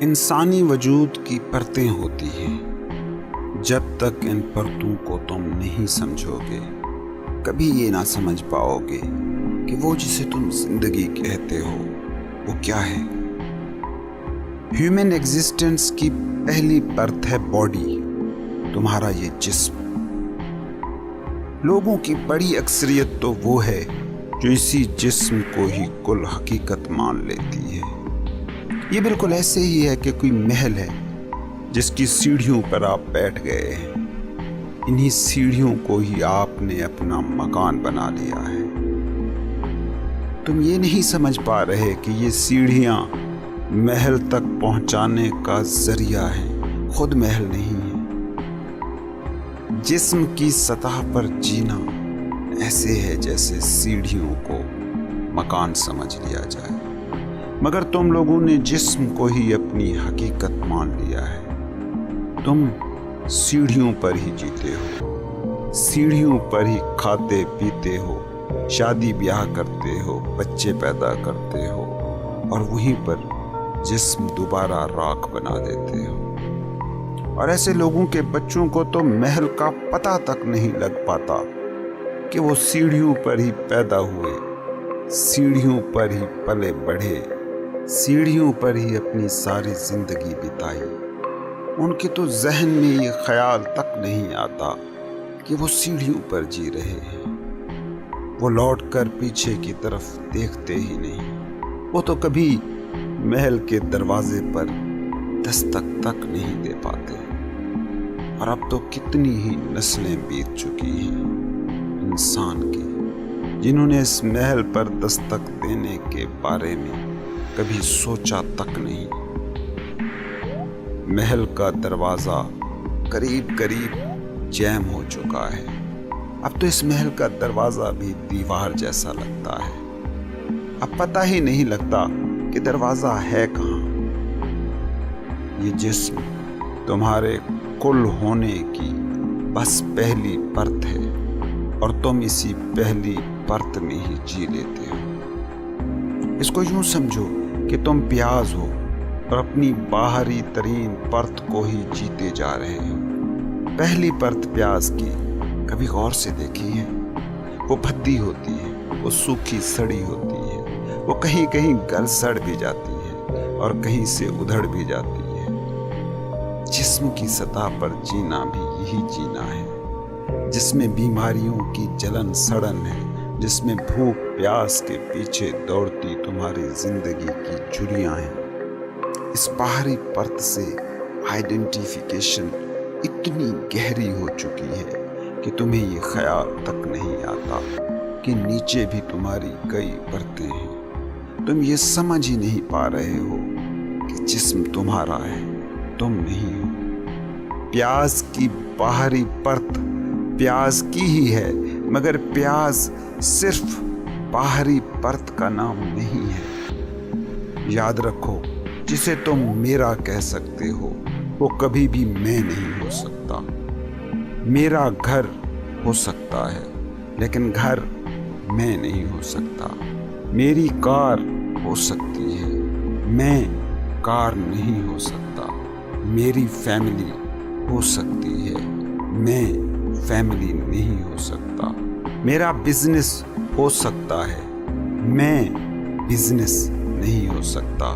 انسانی وجود کی پرتیں ہوتی ہیں، جب تک ان پرتوں کو تم نہیں سمجھو گے کبھی یہ نہ سمجھ پاؤ گے کہ وہ جسے تم زندگی کہتے ہو وہ کیا ہے۔ ہیومن ایگزسٹنس کی پہلی پرت ہے باڈی، تمہارا یہ جسم۔ لوگوں کی بڑی اکثریت تو وہ ہے جو اسی جسم کو ہی کل حقیقت مان لیتی ہے۔ یہ بالکل ایسے ہی ہے کہ کوئی محل ہے جس کی سیڑھیوں پر آپ بیٹھ گئے ہیں، انہی سیڑھیوں کو ہی آپ نے اپنا مکان بنا لیا ہے۔ تم یہ نہیں سمجھ پا رہے کہ یہ سیڑھیاں محل تک پہنچانے کا ذریعہ ہیں، خود محل نہیں ہے۔ جسم کی سطح پر جینا ایسے ہے جیسے سیڑھیوں کو مکان سمجھ لیا جائے، مگر تم لوگوں نے جسم کو ہی اپنی حقیقت مان لیا ہے۔ تم سیڑھیوں پر ہی جیتے ہو، سیڑھیوں پر ہی کھاتے پیتے ہو، شادی بیاہ کرتے ہو، بچے پیدا کرتے ہو، اور وہیں پر جسم دوبارہ راکھ بنا دیتے ہو۔ اور ایسے لوگوں کے بچوں کو تو محل کا پتہ تک نہیں لگ پاتا کہ وہ سیڑھیوں پر ہی پیدا ہوئے، سیڑھیوں پر ہی پلے بڑھے، سیڑھیوں پر ہی اپنی ساری زندگی بتائی۔ ان کے تو ذہن میں یہ خیال تک نہیں آتا کہ وہ سیڑھیوں پر جی رہے ہیں۔ وہ لوٹ کر پیچھے کی طرف دیکھتے ہی نہیں، وہ تو کبھی محل کے دروازے پر دستک تک نہیں دے پاتے۔ اور اب تو کتنی ہی نسلیں بیت چکی ہیں انسان کی جنہوں نے اس محل پر دستک دینے کے بارے میں کبھی سوچا تک نہیں۔ محل کا دروازہ قریب قریب جیم ہو چکا ہے، اب تو اس محل کا دروازہ بھی دیوار جیسا لگتا ہے۔ اب پتہ ہی نہیں لگتا کہ دروازہ ہے کہاں۔ یہ جسم تمہارے کل ہونے کی بس پہلی پرت ہے، اور تم اسی پہلی پرت میں ہی جی لیتے ہو۔ اس کو یوں سمجھو کہ تم پیاز ہو اور اپنی باہری ترین پرت کو ہی جیتے جا رہے ہو۔ پہلی پرت پیاز کی کبھی غور سے دیکھی ہے؟ وہ بھدی ہوتی ہے، وہ سوکھی سڑی ہوتی ہے، وہ کہیں کہیں گل سڑ بھی جاتی ہے اور کہیں سے ادھڑ بھی جاتی ہے۔ جسم کی سطح پر جینا بھی یہی جینا ہے، جس میں بیماریوں کی جلن سڑن ہے، جس میں بھوک پیاس کے پیچھے دوڑتی تمہاری زندگی کی جھریاں ہیں۔ اس باہری پرت سے آئیڈینٹیفیکیشن اتنی گہری ہو چکی ہے کہ تمہیں یہ خیال تک نہیں آتا کہ نیچے بھی تمہاری کئی پرتیں ہیں۔ تم یہ سمجھ ہی نہیں پا رہے ہو کہ جسم تمہارا ہے، تم نہیں ہو۔ پیاز کی باہری پرت پیاز کی ہی ہے، مگر پیاز صرف باہری پرت کا نام نہیں ہے۔ یاد رکھو، جسے تم میرا کہہ سکتے ہو وہ کبھی بھی میں نہیں ہو سکتا۔ میرا گھر ہو سکتا ہے لیکن گھر میں نہیں ہو سکتا۔ میری کار ہو سکتی ہے، میں کار نہیں ہو سکتا۔ میری فیملی ہو سکتی ہے، میں فیملی نہیں ہو سکتا۔ میرا بزنس ہو سکتا ہے، میں بزنس نہیں ہو سکتا۔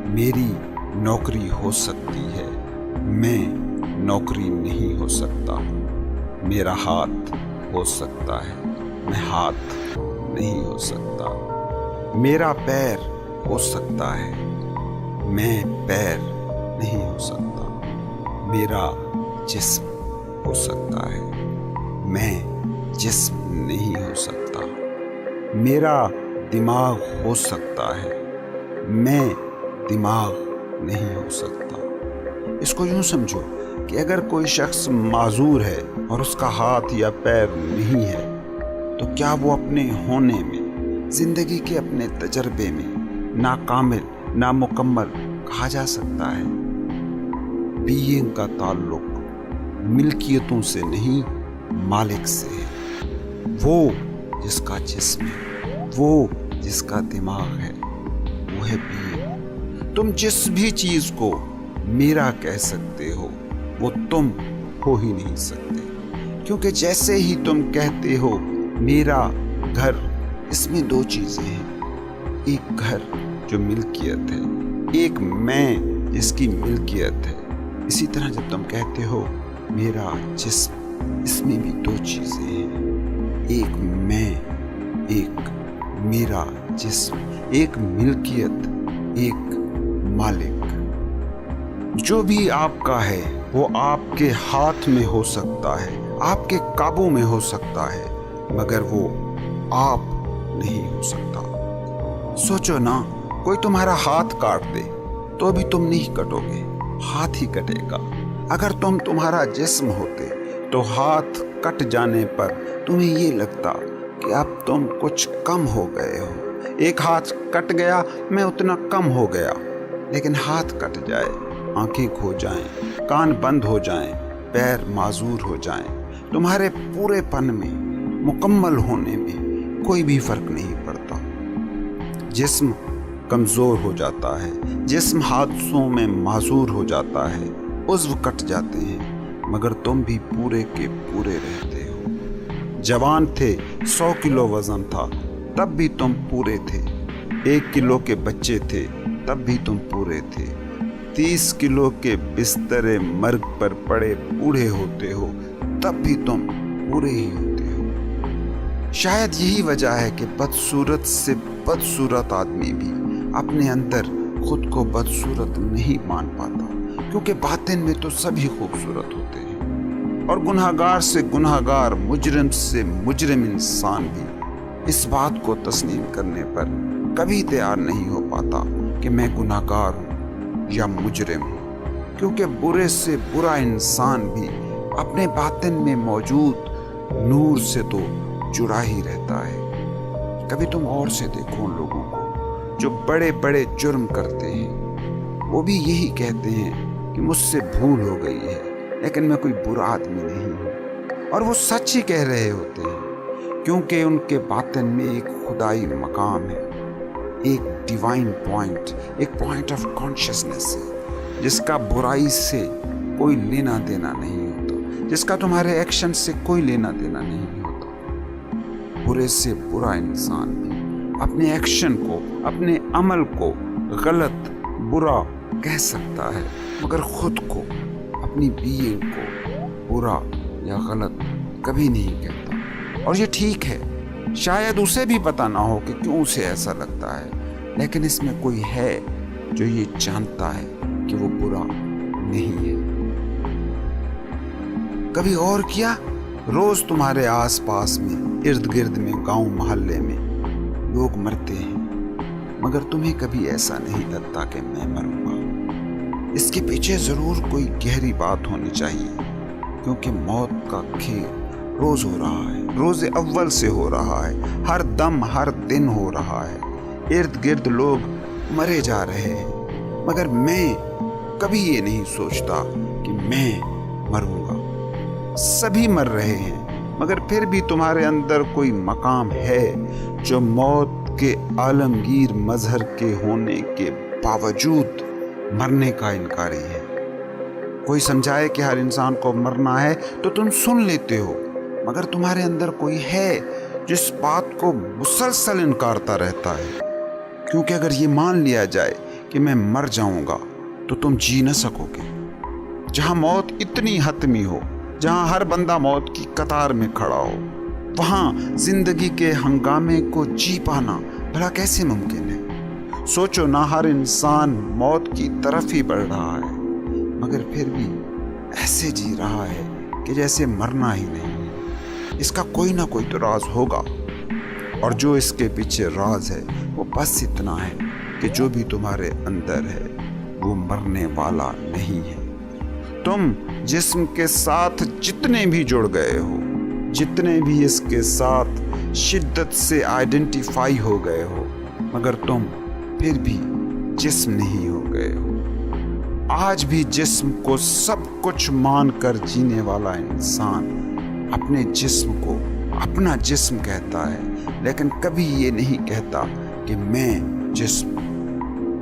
میری نوکری ہو سکتی ہے، میں نوکری نہیں ہو سکتا۔ میرا ہاتھ ہو سکتا ہے، میں ہاتھ نہیں ہو سکتا۔ میرا پیر ہو سکتا ہے، میں پیر نہیں ہو سکتا۔ میرا جسم ہو سکتا ہے، میں جسم نہیں ہو سکتا۔ میرا دماغ ہو سکتا ہے، میں دماغ نہیں ہو سکتا۔ اس کو یوں سمجھو کہ اگر کوئی شخص معذور ہے اور اس کا ہاتھ یا پیر نہیں ہے تو کیا وہ اپنے ہونے میں، زندگی کے اپنے تجربے میں ناکامل، نامکمل کہا جا سکتا ہے؟ بینگ کا تعلق ملکیتوں سے نہیں، مالک سے ہے۔ وہ جس کا جسم ہے، وہ جس کا دماغ ہے، وہ ہے بینگ۔ تم جس بھی چیز کو میرا کہہ سکتے ہو وہ تم ہو ہی نہیں سکتے، کیونکہ جیسے ہی تم کہتے ہو میرا گھر، اس میں دو چیزیں ہیں، ایک گھر جو ملکیت ہے، ایک میں جس کی ملکیت ہے۔ اسی طرح جب تم کہتے ہو میرا جسم، اس میں بھی دو چیزیں ہیں، ایک میں، ایک میرا جسم، ایک ملکیت، ایک مالک۔ جو بھی آپ کا ہے وہ آپ کے ہاتھ میں ہو سکتا ہے، آپ کے قابو میں ہو سکتا ہے، مگر وہ آپ نہیں ہو سکتا۔ سوچو نا، کوئی تمہارا ہاتھ کاٹ دے تو بھی تم نہیں کٹو گے، ہاتھ ہی کٹے گا۔ اگر تمہارا جسم ہوتے تو ہاتھ کٹ جانے پر تمہیں یہ لگتا کہ اب تم کچھ کم ہو گئے ہو۔ ایک ہاتھ کٹ گیا، میں اتنا کم ہو گیا، لیکن ہاتھ کٹ جائے، آنکھیں کھو جائیں، کان بند ہو جائیں، پیر معذور ہو جائیں، تمہارے پورے پن میں، مکمل ہونے میں کوئی بھی فرق نہیں پڑتا۔ جسم کمزور ہو جاتا ہے، جسم حادثوں میں معذور ہو جاتا ہے، عضو کٹ جاتے ہیں، مگر تم بھی پورے کے پورے رہتے ہو۔ جوان تھے، 100 کلو وزن تھا، تب بھی تم پورے تھے۔ 1 کلو کے بچے تھے، تب بھی تم پورے تھے۔ 30 کلو کے بستر مرگ پر پڑے بوڑھے ہوتے ہو، تب بھی تم پورے ہی ہوتے ہو۔ شاید یہی وجہ ہے کہ بدصورت سے بدصورت آدمی بھی اپنے اندر خود کو بدصورت نہیں مان پاتا، کیونکہ باطن میں تو سبھی خوبصورت ہوتے ہیں، اور گنہگار سے گنہگار، مجرم سے مجرم انسان بھی اس بات کو تسلیم کرنے پر کبھی تیار نہیں ہو پاتا کہ میں گنہگار ہوں یا مجرم ہوں، کیونکہ برے سے برا انسان بھی اپنے باطن میں موجود نور سے تو جڑا ہی رہتا ہے۔ کبھی تم اور سے دیکھو ان لوگوں کو جو بڑے بڑے جرم کرتے ہیں، وہ بھی یہی کہتے ہیں کہ مجھ سے بھول ہو گئی ہے، لیکن میں کوئی برا آدمی نہیں ہوں، اور وہ سچ ہی کہہ رہے ہوتے ہیں، کیونکہ ان کے باطن میں ایک خدائی مقام ہے، ایک ڈیوائن پوائنٹ، ایک پوائنٹ آف کانشسنس ہے، جس کا برائی سے کوئی لینا دینا نہیں ہوتا، جس کا تمہارے ایکشن سے کوئی لینا دینا نہیں ہوتا۔ برے سے برا انسان بھی اپنے ایکشن کو، اپنے عمل کو غلط، برا کہہ سکتا ہے، مگر خود کو، اپنی بینگ کو برا یا غلط کبھی نہیں کہتا۔ اور یہ ٹھیک ہے، شاید اسے بھی پتہ نہ ہو کہ کیوں اسے ایسا لگتا ہے، لیکن اس میں کوئی ہے جو یہ جانتا ہے کہ وہ برا نہیں ہے۔ کبھی اور کیا؟ روز تمہارے آس پاس میں، ارد گرد میں، گاؤں محلے میں لوگ مرتے ہیں، مگر تمہیں کبھی ایسا نہیں لگتا کہ میں مروں گا۔ اس کے پیچھے ضرور کوئی گہری بات ہونی چاہیے، کیونکہ موت کا کھیل روز ہو رہا ہے، روز اول سے ہو رہا ہے، ہر دم، ہر دن ہو رہا ہے، ارد گرد لوگ مرے جا رہے ہیں، مگر میں کبھی یہ نہیں سوچتا کہ میں مروں گا۔ سبھی مر رہے ہیں، مگر پھر بھی تمہارے اندر کوئی مقام ہے جو موت کے عالمگیر مظہر کے ہونے کے باوجود مرنے کا انکاری ہے۔ کوئی سمجھائے کہ ہر انسان کو مرنا ہے تو تم سن لیتے ہو، مگر تمہارے اندر کوئی ہے جس بات کو مسلسل انکارتا رہتا ہے، کیونکہ اگر یہ مان لیا جائے کہ میں مر جاؤں گا تو تم جی نہ سکو گے۔ جہاں موت اتنی حتمی ہو، جہاں ہر بندہ موت کی قطار میں کھڑا ہو، وہاں زندگی کے ہنگامے کو جی پانا بھلا کیسے ممکن ہے؟ سوچو نا، ہر انسان موت کی طرف ہی بڑھ رہا ہے، مگر پھر بھی ایسے جی رہا ہے کہ جیسے مرنا ہی نہیں ہے۔ اس کا کوئی نہ کوئی تو راز ہوگا، اور جو اس کے پیچھے راز ہے وہ بس اتنا ہے کہ جو بھی تمہارے اندر ہے وہ مرنے والا نہیں ہے۔ تم جسم کے ساتھ جتنے بھی جڑ گئے ہو، جتنے بھی اس کے ساتھ شدت سے آئیڈینٹیفائی ہو گئے ہو، مگر تم پھر بھی جسم نہیں ہو گئے ہو۔ آج بھی جسم کو سب کچھ مان کر جینے والا انسان اپنے جسم کو اپنا جسم کہتا ہے، لیکن کبھی یہ نہیں کہتا کہ میں جسم۔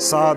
7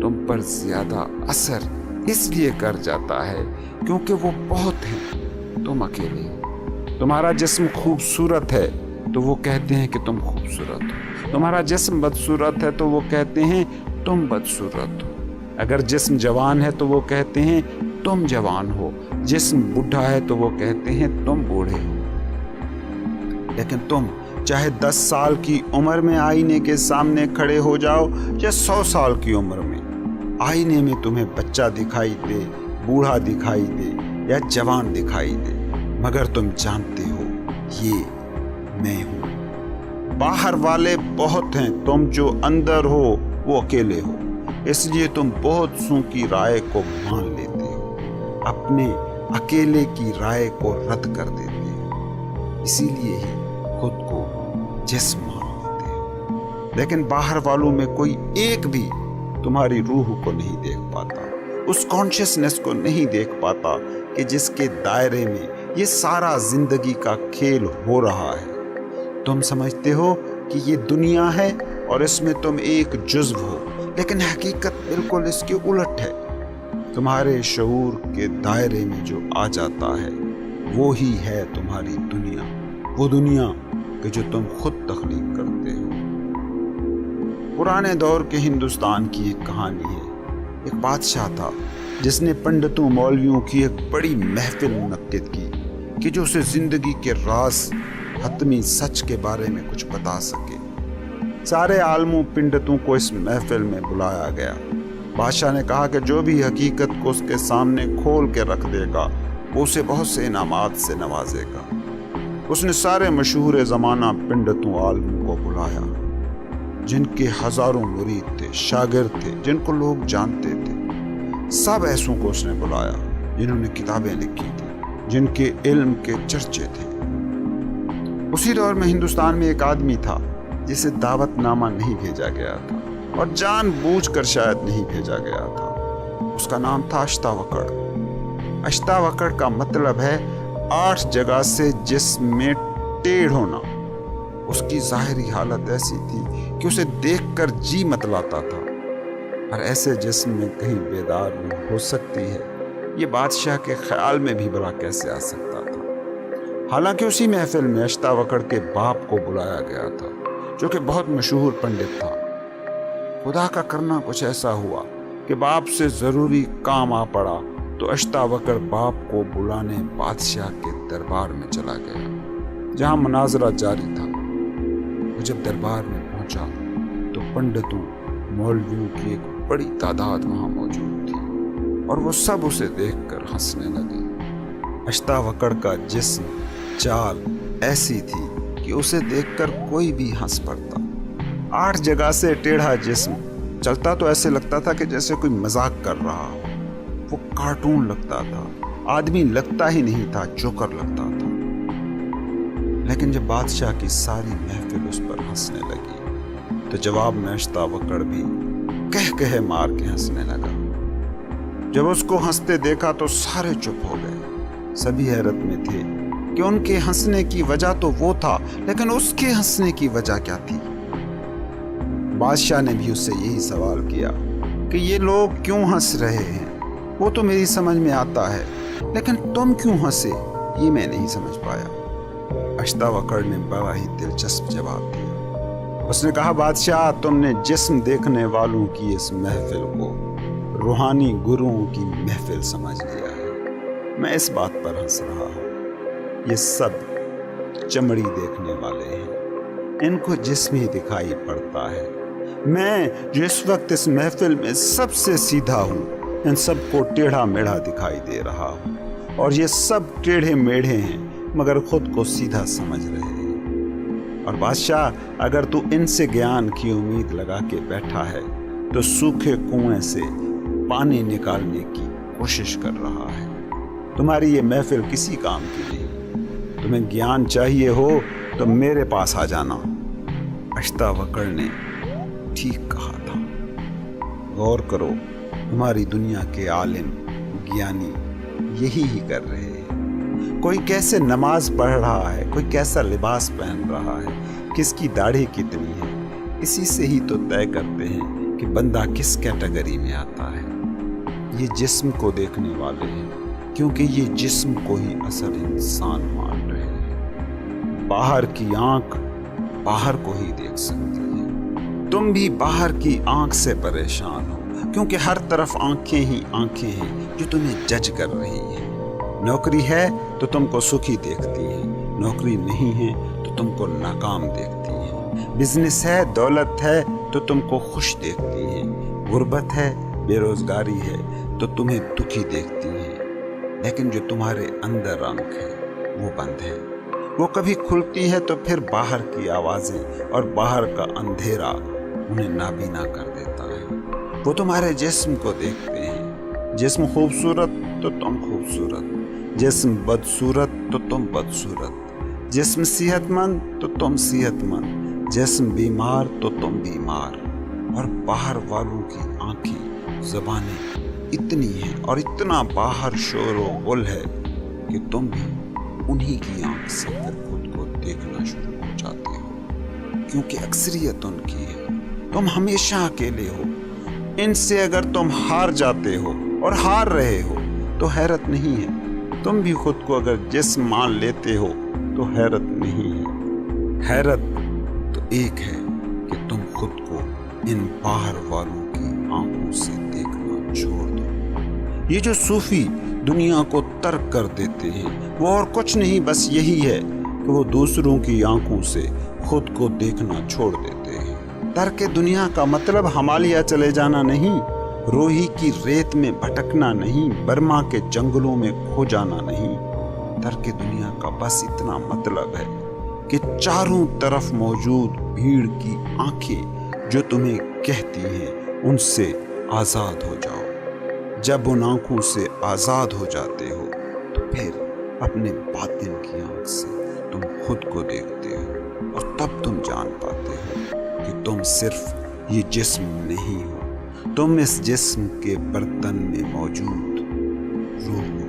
تم پر زیادہ اثر اس لیے کر جاتا ہے کیونکہ وہ بہت ہیں، تم اکیلے ہو۔ تمہارا جسم خوبصورت ہے تو وہ کہتے ہیں کہ تم خوبصورت ہو، تمہارا جسم بدصورت ہے تو وہ کہتے ہیں تم بدصورت ہو، اگر جسم جوان ہے تو وہ کہتے ہیں تم جوان ہو، جسم بوڑھا ہے تو وہ کہتے ہیں تم بوڑھے ہو۔ لیکن تم چاہے 10 سال کی عمر میں آئینے کے سامنے کھڑے ہو جاؤ یا 100 سال کی عمر میں، آئینے میں تمہیں بچہ دکھائی دے، بوڑھا دکھائی دے یا جوان دکھائی دے، مگر تم جانتے ہو یہ میں ہوں۔ باہر والے بہت ہیں، تم جو اندر ہو وہ اکیلے ہو، اس لیے تم بہت سوں کی رائے کو مان لیتے ہو، اپنے اکیلے کی رائے کو رد کر دیتے ہو، اسی لیے ہی خود کو جسم مان لیتے ہو۔ لیکن باہر والوں میں کوئی ایک بھی تمہاری روح کو نہیں دیکھ پاتا، اس کانشیسنس کو نہیں دیکھ پاتا کہ جس کے دائرے میں یہ سارا زندگی کا کھیل ہو رہا ہے۔ تم سمجھتے ہو کہ یہ دنیا ہے اور اس میں تم ایک جزو ہو، لیکن حقیقت بالکل اس کے الٹ ہے۔ تمہارے شعور کے دائرے میں جو آ جاتا ہے وہی ہے تمہاری دنیا، وہ دنیا کہ جو تم خود تخلیق کرتے ہو۔ پرانے دور کے ہندوستان کی ایک کہانی ہے۔ ایک بادشاہ تھا جس نے پنڈتوں مولویوں کی ایک بڑی محفل منعقد کی کہ جو اسے زندگی کے راز، حتمی سچ کے بارے میں کچھ بتا سکے۔ سارے عالموں پنڈتوں کو اس محفل میں بلایا گیا۔ بادشاہ نے کہا کہ جو بھی حقیقت کو اس کے سامنے کھول کے رکھ دے گا وہ اسے بہت سے انعامات سے نوازے گا۔ اس نے سارے مشہور زمانہ پنڈتوں عالموں کو بلایا جن کے ہزاروں مرید تھے، شاگرد تھے، جن کو لوگ جانتے تھے۔ سب ایسوں کو اس نے بلایا جنہوں نے کتابیں لکھی تھی، جن کے علم کے چرچے تھے۔ اسی دور میں ہندوستان میں ایک آدمی تھا جسے دعوت نامہ نہیں بھیجا گیا تھا اور جان بوجھ کر شاید نہیں بھیجا گیا تھا۔ اس کا نام تھا اشتاوکر۔ اشتاوکر کا مطلب ہے 8 جگہ سے جسم میں ٹیڑھ ہونا۔ اس کی ظاہری حالت ایسی تھی کہ اسے دیکھ کر جی متلاتا تھا، اور ایسے جسم میں کہیں بیدار روح ہو سکتی ہے، یہ بادشاہ کے خیال میں بھی بھلا کیسے آ سکتا تھا۔ حالانکہ اسی محفل میں اشتاوکر کے باپ کو بلایا گیا تھا جو کہ بہت مشہور پنڈت تھا۔ خدا کا کرنا کچھ ایسا ہوا کہ باپ سے ضروری کام آ پڑا تو اشتاوکر باپ کو بلانے بادشاہ کے دربار میں چلا گیا جہاں مناظرہ جاری تھا۔ وہ جب دربار میں پہنچا تو پنڈتوں مولویوں کی ایک بڑی تعداد وہاں موجود تھی اور وہ سب اسے دیکھ کر ہنسنے لگے۔ اشتاوکر کا جسم چال ایسی تھی کہ اسے دیکھ کر کوئی بھی ہنس پڑتا۔ 8 جگہ سے ٹیڑھا جسم چلتا تو ایسے لگتا تھا کہ جیسے کوئی مذاق کر رہا ہو۔ وہ کارٹون لگتا تھا، آدمی لگتا ہی نہیں تھا، جوکر لگتا تھا۔ لیکن جب بادشاہ کی ساری محفل اس پر ہنسنے لگی تو جواب میں اشتاوکر بھی کہہ مار کے ہنسنے لگا۔ جب اس کو ہنستے دیکھا تو سارے چپ ہو گئے۔ سبھی حیرت میں تھے کہ ان کے ہنسنے کی وجہ تو وہ تھا، لیکن اس کے ہنسنے کی وجہ کیا تھی؟ بادشاہ نے بھی اس سے یہی سوال کیا کہ یہ لوگ کیوں ہنس رہے ہیں؟ وہ تو میری سمجھ میں آتا ہے، لیکن تم کیوں ہنسے یہ میں نہیں سمجھ پایا۔ اشتاوکر نے بڑا ہی دلچسپ جواب دیا۔ اس نے کہا بادشاہ، تم نے جسم دیکھنے والوں کی اس محفل کو روحانی گروؤں کی محفل سمجھ لیا ہے۔ میں اس بات پر ہنس رہا ہوں، یہ سب چمڑی دیکھنے والے ہیں، ان کو جسم ہی دکھائی پڑتا ہے۔ میں جو اس وقت اس محفل میں سب سے سیدھا ہوں، ان سب کو ٹیڑھا میڑھا دکھائی دے رہا ہوں، اور یہ سب ٹیڑھے میڑھے ہیں مگر خود کو سیدھا سمجھ رہے ہیں۔ اور بادشاہ، اگر تو ان سے گیان کی امید لگا کے بیٹھا ہے تو سوکھے کنویں سے پانی نکالنے کی کوشش کر رہا ہے۔ تمہاری یہ محفل کسی کام کی نہیں۔ تمہیں گیان چاہیے ہو تو میرے پاس آ جانا۔ اشتاوکر نے ٹھیک کہا تھا۔ غور کرو، تمہاری دنیا کے عالم، گیانی یہی ہی کر رہے ہیں۔ کوئی کیسے نماز پڑھ رہا ہے، کوئی کیسا لباس پہن رہا ہے، کس کی داڑھی کتنی ہے، اسی سے ہی تو طے کرتے ہیں کہ بندہ کس کیٹیگری میں آتا ہے۔ یہ جسم کو دیکھنے والے ہیں کیونکہ یہ جسم کو ہی اصل انسان مان رہے ہیں۔ باہر کی آنکھ باہر کو ہی دیکھ سکتی ہے۔ تم بھی باہر کی آنکھ سے پریشان ہو کیونکہ ہر طرف آنکھیں ہی آنکھیں ہیں جو تمہیں جج کر رہی ہیں۔ نوکری ہے تو تم کو سکھی دیکھتی ہے، نوکری نہیں ہے تو تم کو ناکام دیکھتی ہے۔ بزنس ہے، دولت ہے تو تم کو خوش دیکھتی ہے، غربت ہے، بے روزگاری ہے تو تمہیں دکھی دیکھتی ہے۔ لیکن جو تمہارے اندر آنکھ ہے وہ بند ہے، وہ کبھی کھلتی ہے تو پھر باہر کی آوازیں اور باہر کا اندھیرا انہیں نابینا کر دیتا ہے۔ وہ تمہارے جسم کو دیکھتے ہیں، جسم خوبصورت تو تم خوبصورت، جسم بدصورت تو تم بدصورت، جسم صحت مند تو تم صحت مند، جسم بیمار تو تم بیمار۔ اور باہر والوں کی آنکھیں زبانیں اتنی ہیں اور اتنا باہر شور و غل ہے کہ تم بھی انہی کی آنکھ سے پھر خود کو دیکھنا شروع ہو جاتے ہو، کیونکہ اکثریت ان کی ہے۔ تم ہمیشہ اکیلے ہو۔ ان سے اگر تم ہار جاتے ہو اور ہار رہے ہو تو حیرت نہیں ہے۔ تم بھی خود کو اگر جسم مان لیتے ہو تو حیرت نہیں ہے۔ حیرت تو ایک ہے کہ تم خود کو ان باہر والوں کی آنکھوں سے دیکھنا چھوڑ دو۔ یہ جو صوفی دنیا کو ترک کر دیتے ہیں وہ اور کچھ نہیں، بس یہی ہے کہ وہ دوسروں کی آنکھوں سے خود کو دیکھنا چھوڑ دیتے ہیں۔ ترک دنیا کا مطلب ہمالیہ چلے جانا نہیں، روہی کی ریت میں بھٹکنا نہیں، برما کے جنگلوں میں کھو جانا نہیں۔ ترک دنیا کا بس اتنا مطلب ہے کہ چاروں طرف موجود بھیڑ کی آنکھیں جو تمہیں کہتی ہیں ان سے آزاد ہو جاؤ۔ جب ان آنکھوں سے آزاد ہو جاتے ہو تو پھر اپنے باطن کی آنکھ سے تم خود کو دیکھتے ہو اور تب تم جان پاتے ہو کہ تم صرف یہ جسم نہیں ہو، تم اس جسم کے برتن میں موجود روح ہو۔